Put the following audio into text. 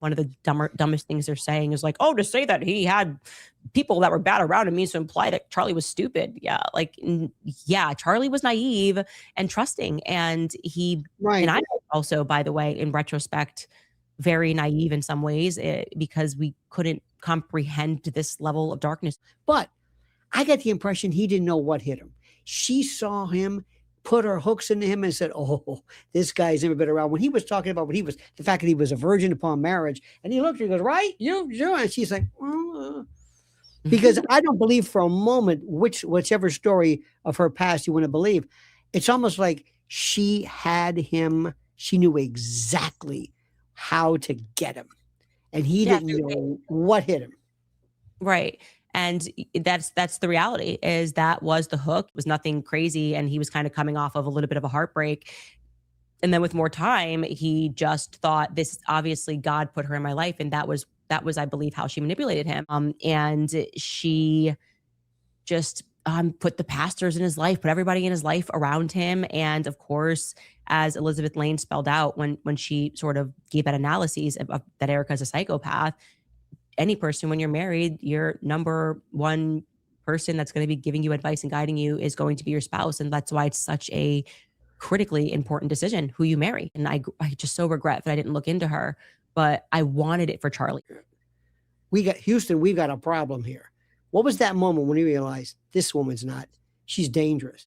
One of the dumbest things they're saying is like, oh, to say that he had people that were bad around him means to imply that Charlie was stupid. Yeah. Like, yeah, Charlie was naive and trusting. And Right. I also, by the way, in retrospect, very naive in some ways because we couldn't comprehend this level of darkness. But I get the impression he didn't know what hit him. She saw him, put her hooks into him, and said, "Oh, this guy's never been around." When he was talking about the fact that he was a virgin upon marriage, and he looked at her, he goes, "Right, you," and she's like, because I don't believe for a moment whichever story of her past you want to believe. It's almost like she had him. She knew exactly how to get him, and he Yeah, didn't know what hit him. right. And that's the reality, is that was the hook. It was nothing crazy. And he was kind of coming off of a little bit of a heartbreak. And then with more time, he just thought, this obviously God put her in my life. And that was, I believe, how she manipulated him. And she just put the pastors in his life, put everybody in his life around him. And of course, as Elizabeth Lane spelled out when she sort of gave that analysis of that Erica's a psychopath, any person, when you're married, your number one person that's going to be giving you advice and guiding you is going to be your spouse. And that's why it's such a critically important decision who you marry. And I just so regret that I didn't look into her, but I wanted it for Charlie. We got Houston, we've got a problem here. What was that moment when you realized this woman's she's dangerous?